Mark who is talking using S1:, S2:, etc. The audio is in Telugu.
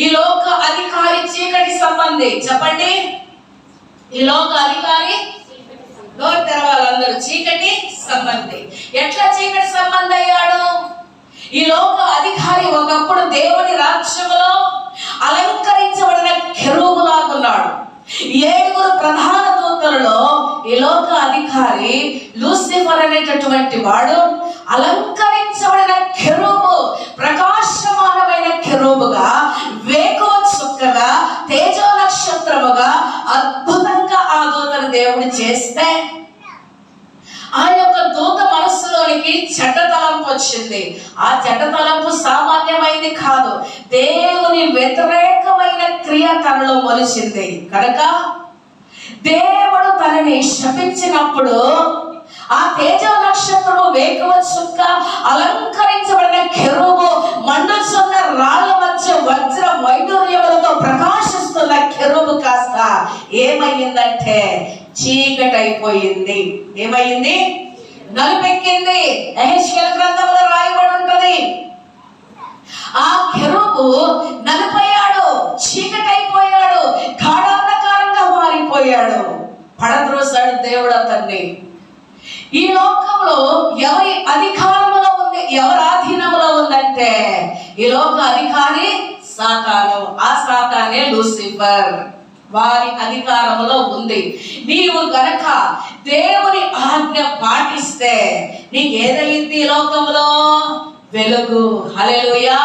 S1: ఈ లోక అధికారి చీకటి సంబంధి. చెప్పండి, ఈ లోక అధికారి, నోరు తెరవాలి అందరూ, చీకటి సంబంధి. ఎట్లా చీకటి సంబంధి అయ్యాడు? ఈ లోక అధికారి ఒకప్పుడు దేవుని రాజ్యములో అలంకరించబడిన కెరూబులాగున్నాడు. 7 ప్రధాన దూతలలో ఈ లోక అధికారి లూసిఫర్ అనేటటువంటి వాడు అలంకరించబడిన కెరూబు, ప్రకాశమానమైన కెరూబుగా, వేకువ చుక్కగా, తేజో నక్షత్రముగా అద్భుతంగా ఆ దూతను దేవుడు చేస్తే ఆ యొక్క దూత మనస్సులోనికి చెడ్డ తలంపు వచ్చింది. ఆ చెడ్డ తలంపు సామాన్యమైనది కాదు, దేవుని వ్యతిరేకమైన క్రియ తనలో మొలిచింది. కనుక దేవుడు తనని శపించినప్పుడు ఆ తేజ నక్షత్రము, వేకువ చుక్క, అలంకరించబడిన కెరూబు, మండుచున్న రాళ్ల మధ్య వజ్ర వైడూర్యములతో ప్రకాశిస్తున్న కెరూబు కాస్త ఏమైందంటే చీకటైపోయింది. ఏమైంది? నలుపెక్కింది. యెహెజ్కేలు గ్రంథంలో రాయబడి ఉంటది. ఆ కెరూబు నలుపయ్యాడు, చీకటైపోయాడు, గాఢాంధకారంగా మారిపోయాడు. పడద్రోసాడు దేవుడు అతన్ని. ఈ లోకంలో ఎవరి అధికారంలో ఉంది, ఎవరి ఆధీనంలో ఉందంటే ఈ లోక అధికారి సాతాను. ఆ సాతానే లూసిఫర్, వారి అధికారంలో ఉంది. నీవు గనక దేవుని ఆజ్ఞ పాటిస్తే నీకేదైంది? ఈ లోకంలో వెలుగు. హల్లెలూయా.